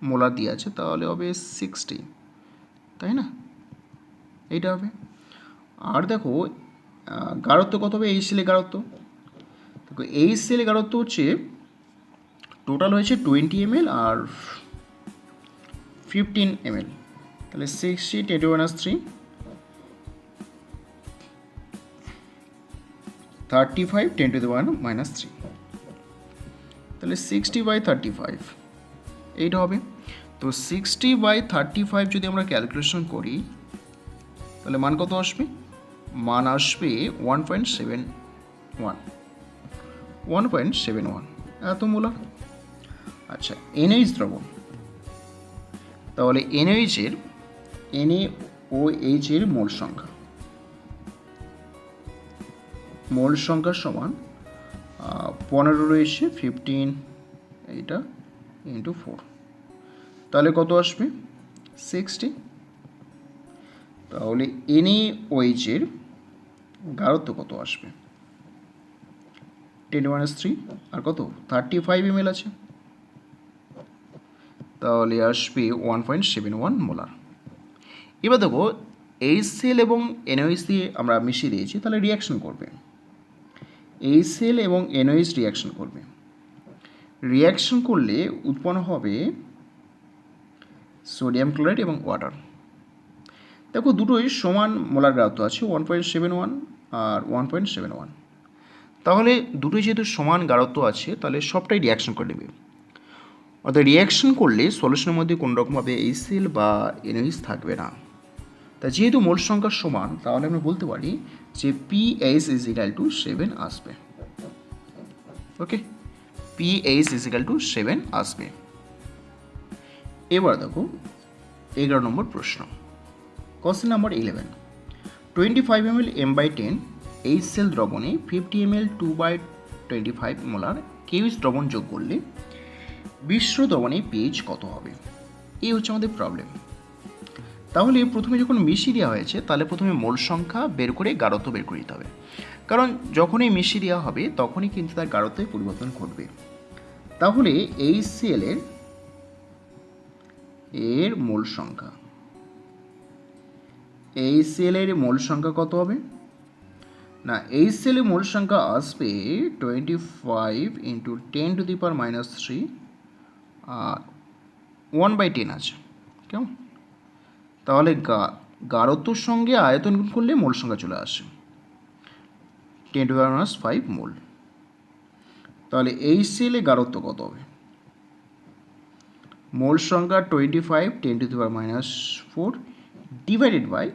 মোলার দিয়ে আছে, তাহলে হবে 60, তাই না? এইটা হবে। আর দেখো গাঢ়ত্ব কত হবে HCl এর গাঢ়ত্ব? দেখো HCl এর গাঢ়ত্ব হচ্ছে টোটাল হয়েছে 20 ml আর 15 ml, তাহলে 60 10⁻³ 35 10⁻³, তাহলে 60/35 এইটা হবে। তো 60/35 যদি আমরা ক্যালকুলেশন করি তাহলে মান কত আসবে? মান আসবে 1.71 এত মোলার। আচ্ছা NaOH দ্রবণ, তাহলে NaOH এর মোল সংখ্যা সমান 15 রয়েছে 15 এইটা × 4, তাহলে কত আসবে? 60। তাহলে NaOH এর গাঢ়ত্ব কত আসবে? 10⁻³ আর কত 35 ml আছে, তাহলে আসবে 1.71 মোলার। এবার দেখো HCl এবং NaOH দিয়ে আমরা মিশিয়ে দিয়েছি, তাহলে রিয়াকশন করবে। HCl এবং NaOH রিয়াকশন করবে, রিয়াকশন করলে উৎপন্ন হবে সোডিয়াম ক্লোরাইড এবং ওয়াটার। দেখো দুটোই সমান মোলার গাঢ়ত্ব আছে 1.71 আর 1.71, তাহলে দুটোই যেহেতু সমান গাঢ়ত্ব আছে তাহলে সবটাই রিয়াকশন করে নেবে। অর্থাৎ রিয়াকশন করলে সলিউশনের মধ্যে কোনো রকমভাবে HCl বা NaOH থাকবে না। তা যেহেতু মোল সংখ্যা সমান, তাহলে আমরা বলতে পারি যে pH = 7 আসবে। ওকে, pH = 7 আসবে। এবার দেখো 11 নম্বর প্রশ্ন, question number 11। 25 ml m/10 HCl দ্রবণে 50 ml 2/25 মোলার KOH দ্রবণ যোগ করলে মিশ্র দ্রবণে pH কত হবে? এই হচ্ছে আমাদের প্রবলেম। তাহলে প্রথমে যখন মিশিয়ে দেওয়া হয়েছে তাহলে প্রথমে মোল সংখ্যা বের করে গাঢ়ত্ব বের করে দিতে হবে, কারণ যখনই মিশিয়ে দেওয়া হবে তখনই কিন্তু তার গাঢ়ত্বে পরিবর্তন ঘটবে। তাহলে HCl এর মোল সংখ্যা, HCl এর মোল সংখ্যা কত হবে? না, HCl এর মোল সংখ্যা আসবে 25 × 10⁻³ 1/10 আছে, কেমন? তাহলে গাঢ়ত্বর সঙ্গে আয়তন গুণ করলে মোল সংখ্যা চলে আসে 10⁻⁵ মোল। তাহলে এই সেলে গাঢ়ত্ব কত হবে? মোল সংখ্যা 25 10⁻⁴ ডিভাইডেড বাই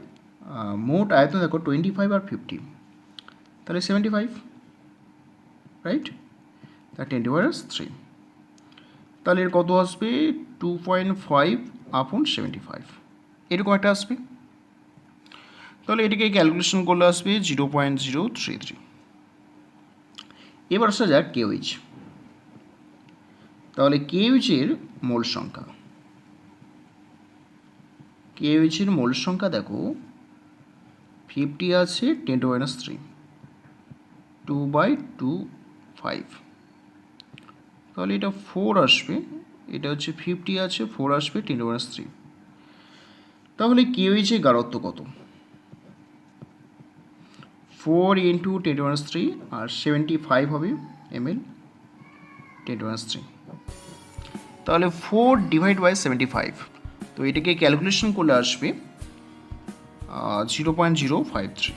মোট আয়তন দেখো 25 আর 50, তাহলে 75, রাইট? তা 10⁻3, তাহলে এর কত আসবে? 2.5/75, এরকম একটা আসবে। তাহলে এটাকে ক্যালকুলেশন করলে আসবে 0.033। এবার আসা যাক কেওইচ। তাহলে কেওইচের মোল সংখ্যা, কেওইচের মোল সংখ্যা দেখো 50 আছে 10⁻3, 2/25, তাহলে এটা 4 আসবে, এটা হচ্ছে 50 আছে 4 আসবে 10⁻3। তাহলে কেওইচের গাঢ়ত্ব কত? 4 × 10⁻3 আর 75 হবে ml 10⁻3, তাহলে 4/75, তো এটাকে ক্যালকুলেশন করলে আসবে 0.053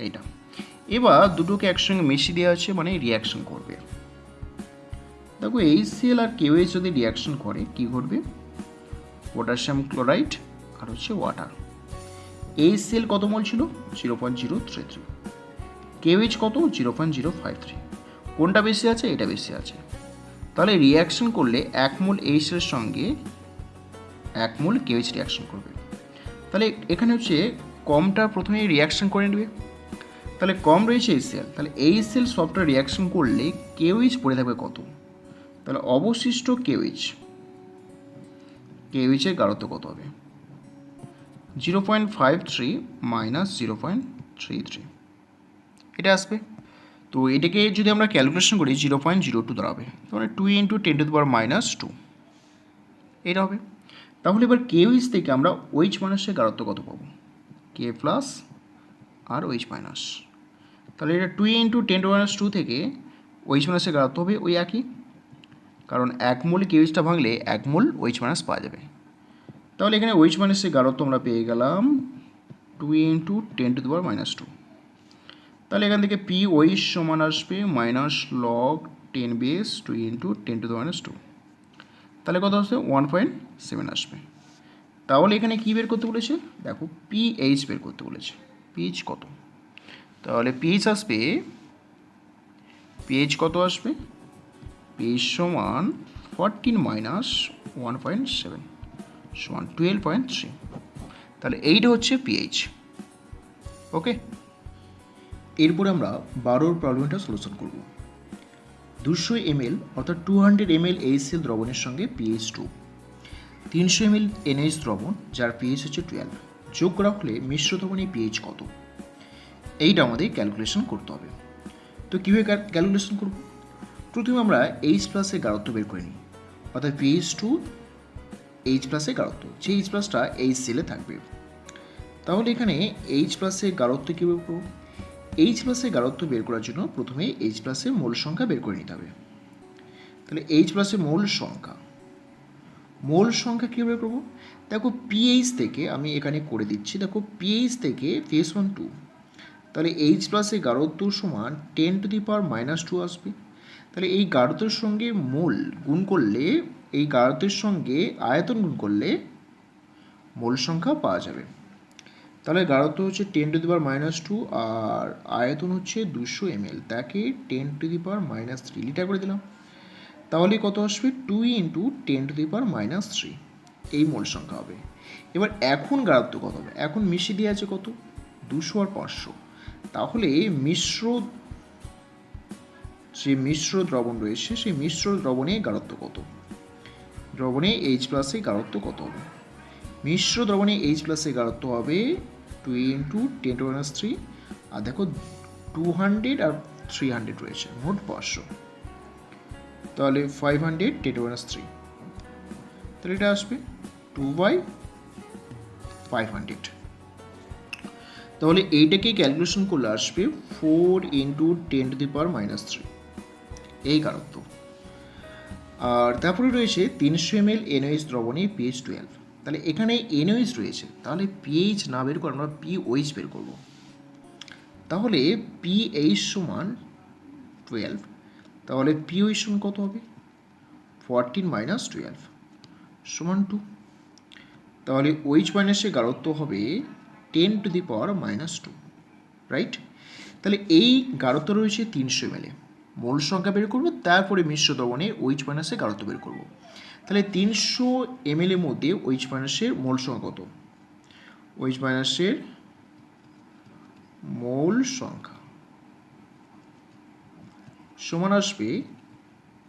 এইটা। এবার দুটোকে একসঙ্গে মিশিয়ে দেওয়া আছে, মানে রিয়াকশন করবে। দেখো HCl আর KOH যদি রিয়াকশন করে কি ঘটবে? পটাশিয়াম ক্লোরাইড আর হচ্ছে ওয়াটার। HCl কত মোল ছিল? 0.033, KOH কত? 0.053। কোনটা বেশি আছে? এটা বেশি আছে। তাহলে রিয়াকশন করলে 1 মোল HCl এর সঙ্গে 1 মোল KOH রিয়াকশন করবে। তাহলে এখানে হচ্ছে কমটা প্রথমে রিয়াকশন করে নেবে, তাহলে কম রয়েছে HCl, তাহলে HCl সবটা রিয়াকশন করলে KOH পড়ে থাকবে কত? তাহলে অবশিষ্ট KOH এর গাঢ়ত্ব কত হবে? 0.53 - 0.33 এটা আসবে। তো এটাকে যদি আমরা ক্যালকুলেশন করি 0.02 দাঁড়াবে, তাহলে 2 × 10⁻², এটা হবে। তাহলে এবার KOH থেকে আমরা OH মাইনাসের গাঢ়ত্ব কত পাবো? K প্লাস আর OH মাইনাস, তাহলে এটা 2 × 10⁻² থেকে OH মাইনাসের গাঢ়ত্ব হবে ওই একই, কারণ 1 মোল KOHটা ভাঙলে 1 মোল OH মাইনাস পাওয়া যাবে। তাহলে এখানে OH মাইনাসের গাঢ়ত্ব আমরা পেয়ে গেলাম 2 × 10⁻²। তাহলে এখান থেকে POH সমান আসবে -log10 2 × 10⁻², তাহলে কত আসবে? 1.7 আসবে। তাহলে এখানে কী বের করতে বলেছে? দেখো pH বের করতে বলেছে। pH কত? তাহলে pH আসবে, pH কত আসবে? pH সমান 14 - 1.7 সমান 12.3, তাহলে এইটা হচ্ছে pH। ওকে, এরপরে আমরা 12 প্রবলেমটা সলিউশন করব। 200 ml অর্থাৎ 200 ml HCl দ্রবণের সঙ্গে pH 2, 300 ml NaOH দ্রবণ যার pH হচ্ছে 12 যোগ করা হলে মিশ্র দ্রবণের pH কত? এইটা আমাদের ক্যালকুলেশন করতে হবে। তো কীভাবে ক্যালকুলেশন করব? প্রথমে আমরা H প্লাসের গাঢ়ত্ব বের করে নিই, অর্থাৎ pH 2 H প্লাসের গাঢ়ত্ব, যে H প্লাসটা HCl-এ থাকবে। তাহলে এখানে H প্লাসের গাঢ়ত্ব কীভাবে করব? H প্লাসের গাঢ়ত্ব বের করার জন্য প্রথমে H প্লাসের মোল সংখ্যা বের করে নিতে হবে। তাহলে H প্লাসের মোল সংখ্যা কীভাবে করব? দেখো pH থেকে আমি এখানে করে দিচ্ছি, দেখো pH থেকে pH 1 2, তাহলে H প্লাসের গাঢ়ত্ব সমান 10⁻² আসবে। তাহলে এই গাঢ়ত্বের সঙ্গে মোল গুণ করলে, এই গাঢ়ত্বের সঙ্গে আয়তন গুণ করলে মোল সংখ্যা পাওয়া যাবে। তাহলে গাঢ়ত্ব হচ্ছে 10⁻² আর আয়তন হচ্ছে 200 ml, তাকে 10⁻³ লিটার করে দিলাম। তাহলে কত আসবে? 2 × 10⁻³ এই মোল সংখ্যা হবে। এবার এখন গাঢ়ত্ব কত হবে? এখন মিশিয়ে দিয়ে আছে কত? 200 আর 500, তাহলে যে মিশ্র দ্রবণ রয়েছে সেই মিশ্র দ্রবণে গাঢ়ত্ব কত? দ্রবণে H প্লাসে গাঢ়ত্ব কত হবে? মিশ্র দ্রবণে H প্লাসের গাঢ়ত্ব হবে 2 × 10⁻³ আর দেখো 200 আর 300 রয়েছে, মোট 500, তাহলে 500 10⁻³, তাহলে এটা আসবে 2/500। তাহলে এইটাকে ক্যালকুলেশন করলে আসবে 4 × 10⁻³ এই গাঢ়ত্ব। আর তারপরে রয়েছে 300 ml NaOH দ্রবণে pH 12। তাহলে এখানে NaOH রয়েছে, তাহলে pH না বের করে আমরা pOH বের করব। তাহলে pH সমান 12, তাহলে pOH সমান কত হবে? 14 - 12 সমান 2। তাহলে OH মাইনাসের গাঢ়ত্ব হবে 10 to the power -2, রাইট? তাহলে এই গাঢ়ত্ব রয়েছে 300 ml, মোল সংখ্যা বের করব, তারপরে মিশ্র দ্রবণে OH মাইনাসের গাঢ়ত্ব বের করব। তাহলে 300 ml এর মধ্যে OH মাইনাসের মোল সংখ্যা কত? OH মাইনাসের মোল সংখ্যা সমান আসবে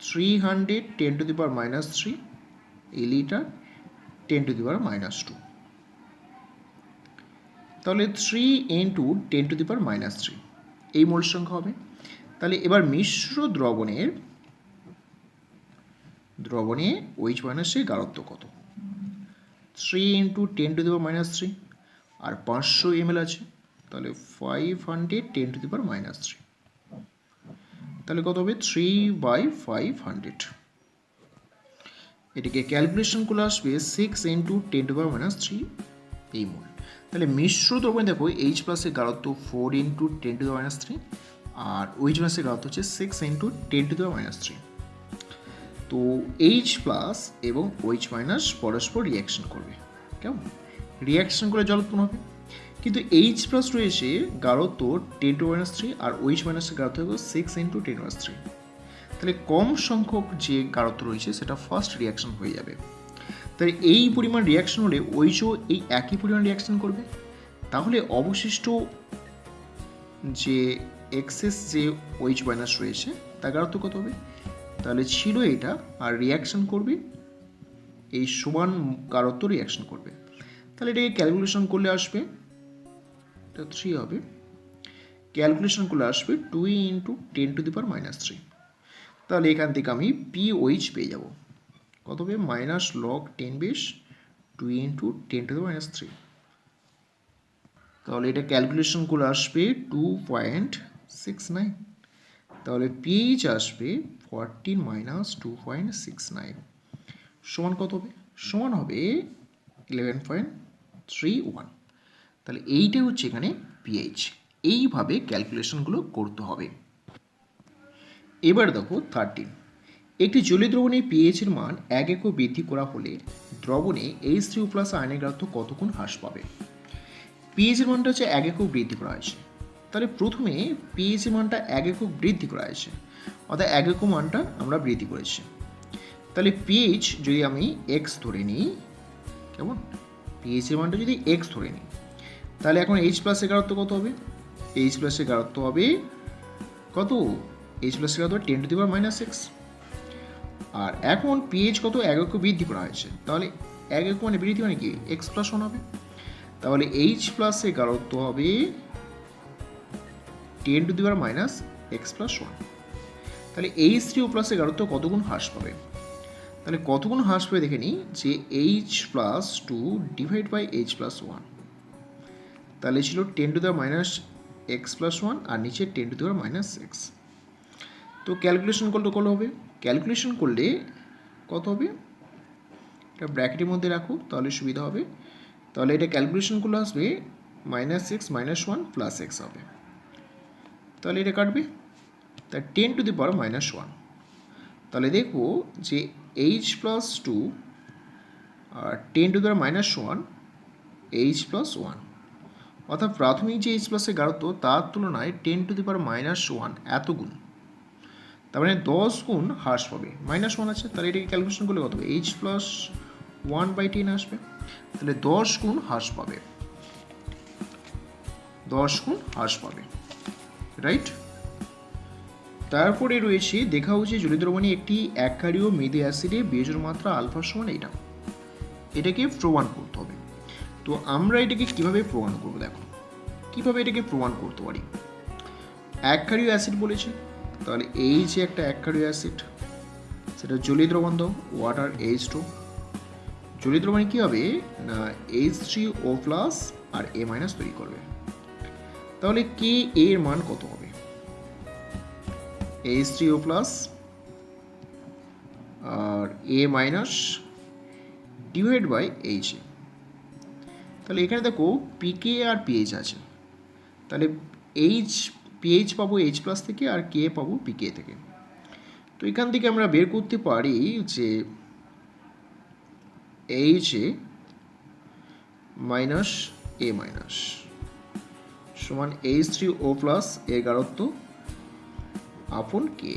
310 to the power -3 এই লিটার 10 to the power -2। তাহলে 3 into 10 to the power -3 এই মোল সংখ্যা হবে। তাহলে এবার মিশ্র দ্রবণে OH মাইনাসের গাঢ়ত্ব কত? 3 into 10 to the power -3 R 500 ml আছে, তাহলে 510 to the power -3, তাহলে কত হবে? 3/500। এটিকে ক্যালকুলেশন করে আসবে 6 into 10 to the power -3 এই মোল। তাহলে মিশ্র দ্রবণে দেখো H প্লাসের গাঢ়ত্ব 4 into 10 to the power -3 R OH মাইনাসের গাঢ়ত্ব হচ্ছে 6 into 10 to the power -3। তো H প্লাস এবং OH মাইনাস পরস্পর রিয়াকশন করবে, কেমন? রিয়াকশন করে জল উৎপন্ন হবে। কিন্তু H প্লাস রয়েছে গাঢ়ত্ব 10 to the power -3 R OH মাইনাসের গাঢ়ত্ব হবে 6 into 10 to the power -3। তাহলে কম সংখ্যক যে গাঢ়ত্ব রয়েছে সেটা ফার্স্ট রিয়াকশন হয়ে যাবে। তাই এই পরিমাণ রিয়াকশন হলে OHও এই একই পরিমাণ রিয়াকশন করবে। তাহলে অবশিষ্ট যে এক্সেস যে OH মাইনাস রয়েছে তার গাঢ়ত্ব কত হবে? তাহলে ছিল এটা, আর রিয়াকশন করবে এই সমান গাঢ়ত্ব রিয়াকশন করবে। তাহলে এটাকে ক্যালকুলেশন করলে আসবে, এটা 3 হবে, ক্যালকুলেশন করলে আসবে 2 into 10 to the power -3। তাহলে এখান থেকে আমি pOH পেয়ে যাব, কত হবে? -log10 2 into 10 to the power -3। তাহলে এটা ক্যালকুলেশন করে আসবে 2.69, তাহলে pH আসবে 14 - 2.69 সমান কত হবে? সমান হবে 11.31। তাহলে এইটা হচ্ছে এখানে pH। এইভাবে ক্যালকুলেশনগুলো করতে হবে। এবার দেখো 13, একটি জলীয় দ্রবণে pH এর মান 1 একক বৃদ্ধি করা হলে দ্রবণে H3O+ আয়নের গাঢ়ত্ব কত গুণ হ্রাস পাবে? pH এর মানটা হচ্ছে 1 একক বৃদ্ধি করা হয়েছে, তাহলে প্রথমে pH এর মানটা 1 একক বৃদ্ধি করা হয়েছে, অর্থাৎ 1 একক মানটা আমরা বৃদ্ধি করেছি। তাহলে pH যদি আমি x ধরে নিই, কেমন? pH এর মানটা যদি x ধরে নিই, তাহলে এখন H প্লাসের গাঢ়ত্ব কত হবে? H প্লাসের গাঢ়ত্ব হবে কত? H প্লাসের গাঢ়ত্ব 10 to the power -6। আর এখন pH কত? 1 একক বৃদ্ধি করা হয়েছে, তাহলে 1 একক মানে বৃদ্ধি মানে কি? x+1 হবে। তাহলে H প্লাসের গাঢ়ত্ব হবে 10 to the power -x+1। তাহলে H3O+ এর গাঢ়ত্ব কত গুণ হ্রাস পাবে? তাহলে কত গুণ হ্রাস পাবে দেখে নিই, যে H+2 ডিভাইড বাই H+1, তাহলে ছিল 10 to the power -x+1 আর নিচে 10 to the power -6। তো ক্যালকুলেশন করলে হবে, ক্যালকুলেশন করলে কত হবে? এটা ব্র্যাকেটের মধ্যে রাখো, তাহলে সুবিধা হবে। তাহলে এটা ক্যালকুলেশন করলে আসবে -6 - 1 + x হবে, তাহলে এটা কাটবে, তাই 10 to the power -1। তাহলে দেখব যে H+2 R 10 to the power -1 H+1, অর্থাৎ প্রাথমিক যে H প্লাসের গাঢ়ত্ব তার তুলনায় 10 to the power -1 এত গুণ, তার মানে 10 গুণ হ্রাস পাবে। -1 আছে, তাহলে এটাকে ক্যালকুলেশন করলে কত হবে? H+1/10 আসবে, তাহলে 10 গুণ হ্রাস পাবে, 10 গুণ হ্রাস পাবে, রাইট? তারপরে রয়েছে দেখা হচ্ছে জলীয় দ্রবণে একটি এককারীয় মৃদু অ্যাসিডে বিয়োজন মাত্রা আলফা সমান এটা, এটাকে প্রমাণ করতে হবে। তো আমরা এটাকে কিভাবে প্রমাণ করব? দেখো কিভাবে এটাকে প্রমাণ করতে পারি। এককারীয় অ্যাসিড বলেছে, তাহলে এই যে একটা এককারীয় অ্যাসিড, সেটা জলীয় দ্রবণ দাও, ওয়াটার H2, জলীয় দ্রবণে কী হবে না H3O+ আর A- তৈরি করবে। তাহলে কে এর মান কত হবে? H3O+ আর A minus divide by H A. তাহলে এখানে দেখো পিকে আর পিএইচ আছে, তাহলে এইচ পিএইচ পাবো এইচ প্লাস থেকে আর কে পাবো পিকে থেকে। তো এখান থেকে আমরা বের করতে পারি যে H A minus A minus সমান H3O প্লাস এর গাঢ়ত্ব আপন কে।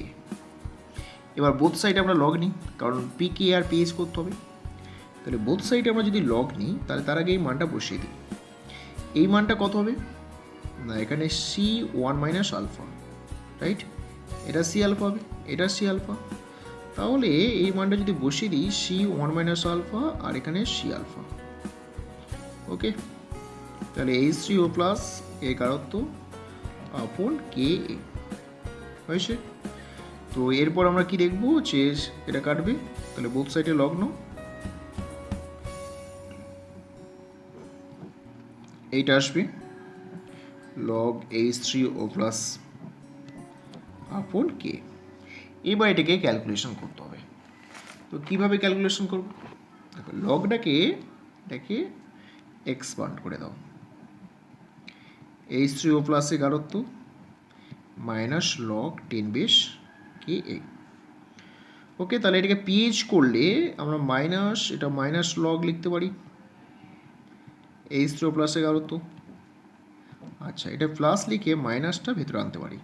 এবার বোথ সাইডে আমরা লগ নিই, কারণ পিকে আর পিএইচ করতে হবে। তাহলে বোথ সাইডে আমরা যদি লগ নিই তাহলে তার আগে এই মানটা বসিয়ে দিই। এই মানটা কত হবে না, এখানে C1 মাইনাস আলফা, রাইট? এটা সি আলফা হবে, এটা সি আলফা। তাহলে এই মানটা যদি বসিয়ে দিই C1 মাইনাস আলফা আর এখানে সি আলফা, ওকে। তাহলে H3O প্লাস এর গাঢ়ত্ব আপন কে এ হয়েছে। তো এরপর আমরা কি দেখব যে এটা কাটবে, তাহলে বোথ সাইডে লগ নাও। এইটা আসবে লগ H3O প্লাস আপন কে। এবার এটাকে ক্যালকুলেশন করতে হবে। তো কিভাবে ক্যালকুলেশন করব, দেখো লগটাকে এটাকে এক্সপান্ড করে দাও। H3O প্লাসের গাঢ়ত্ব মাইনাস লগ 10 বেশ কে এ, ওকে। তাহলে এটাকে পিএইচ করলে আমরা মাইনাস এটা মাইনাস লগ লিখতে পারি H3O প্লাসের গাঢ়ত্ব। আচ্ছা, এটা প্লাস লিখে মাইনাসটা ভেতরে আনতে পারি,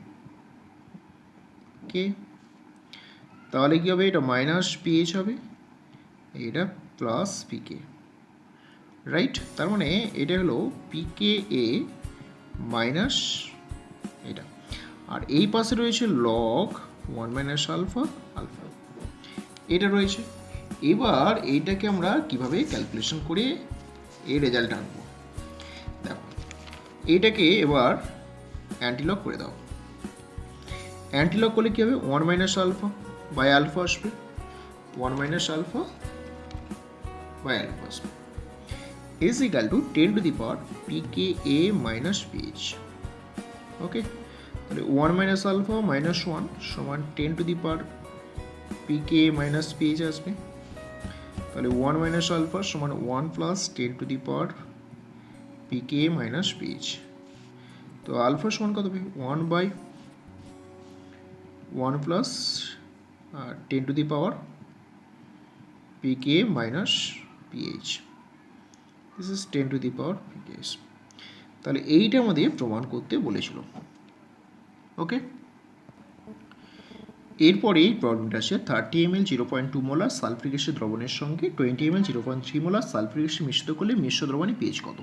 ওকে। তাহলে কি হবে, এটা মাইনাস পিএইচ হবে, এটা প্লাস পিকে, রাইট? তার মানে এটা হলো পিকে এ মাইনাস এটা, আর এই পাশে রয়েছে লগ 1 মাইনাস আলফা আলফা, এটা রয়েছে। এবার এইটাকে আমরা কিভাবে ক্যালকুলেশন করে এই রেজাল্ট আনবো, দেখো এইটাকে এবার অ্যান্টিলগ করে দাও। অ্যান্টিলগ করলে কী হবে, 1 মাইনাস আলফা বাই আলফা আসবে, 1 মাইনাস আলফা বাই আলফা আসবে is equal to 10 to the power pKa minus pH, ওকে। তাহলে 1 মাইনাস আলফা মাইনাস 1 সমান 10 to the power pKa minus pH আসবে। তাহলে 1 মাইনাস আলফা সমান 1 plus 10 to the power pKa minus pH। তো alpha সমান কত হবে, 1 by 1 plus 10 to the power pKa minus pH, this is 10 to the power pKa। তাহলে এইটা আমাদের প্রমাণ করতে বলেছিল, ওকে। এরপরে এই প্রবলেমটা আছে 30 ml 0.2 মোলার সালফ্রিক অ্যাসিড দ্রবণের সঙ্গে 20 ml 0.3 মোলার সালফ্রিক অ্যাসিড মিশ্রিত করলে মিশ্র দ্রবণে পিএইচ কত।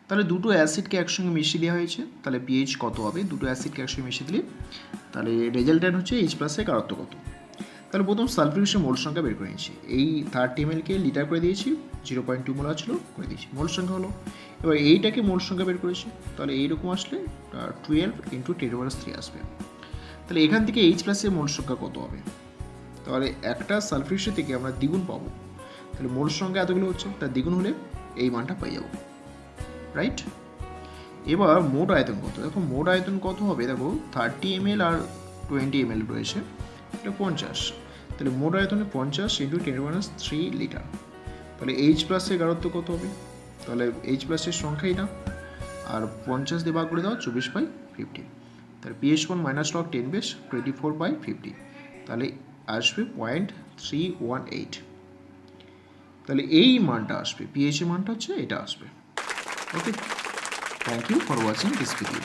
তাহলে দুটো অ্যাসিডকে একসঙ্গে মিশিয়ে দেওয়া হয়েছে, তাহলে পিএইচ কত হবে দুটো অ্যাসিডকে একসঙ্গে মিশিয়ে দিলে, তাহলে রেজাল্টেন্ট হচ্ছে এইচ প্লাসের গাঢ়ত্ব কত। তাহলে প্রথম সালফ্রিক অ্যাসিডের মোল সংখ্যা বের করে নিয়েছি, এই 30 ml-কে লিটার করে দিয়েছি, 0.2 মোলার ছিল করে দিয়েছি, মোল সংখ্যা হলো। এবার এইটাকে মোল সংখ্যা বের করেছি, তাহলে এইরকম আসলে 12 × 10⁻³ আসবে। তাহলে এখান থেকে এইচ প্লাসের মোল সংখ্যা কত হবে, তাহলে একটা সালফ্রিক অ্যাসিড থেকে আমরা দ্বিগুণ পাবো, তাহলে মোল সংখ্যা এতগুলো হচ্ছে, তার দ্বিগুণ হলে এই মানটা পাই যাবো, রাইট? এবার মোট আয়তন কত, দেখো মোট আয়তন কত হবে, দেখো 30 ml আর 20 ml রয়েছে, এটা 50, তাহলে মোট আয়তনে 50 × 10⁻³ লিটার। তাহলে এইচ প্লাসের গাঢ়ত্ব কত হবে, তাহলে এইচ প্লাসের সংখ্যাই না, আর 50 দিয়ে ভাগ করে দাও 24/50, তাহলে পিএইচ সমান মাইনাস লগ 10 বেশ 24/50, তাহলে আসবে 0.318। তাহলে এই মানটা আসবে, পিএইচ এর মানটা হচ্ছে এটা আসবে, okay. Thank you for watching this video.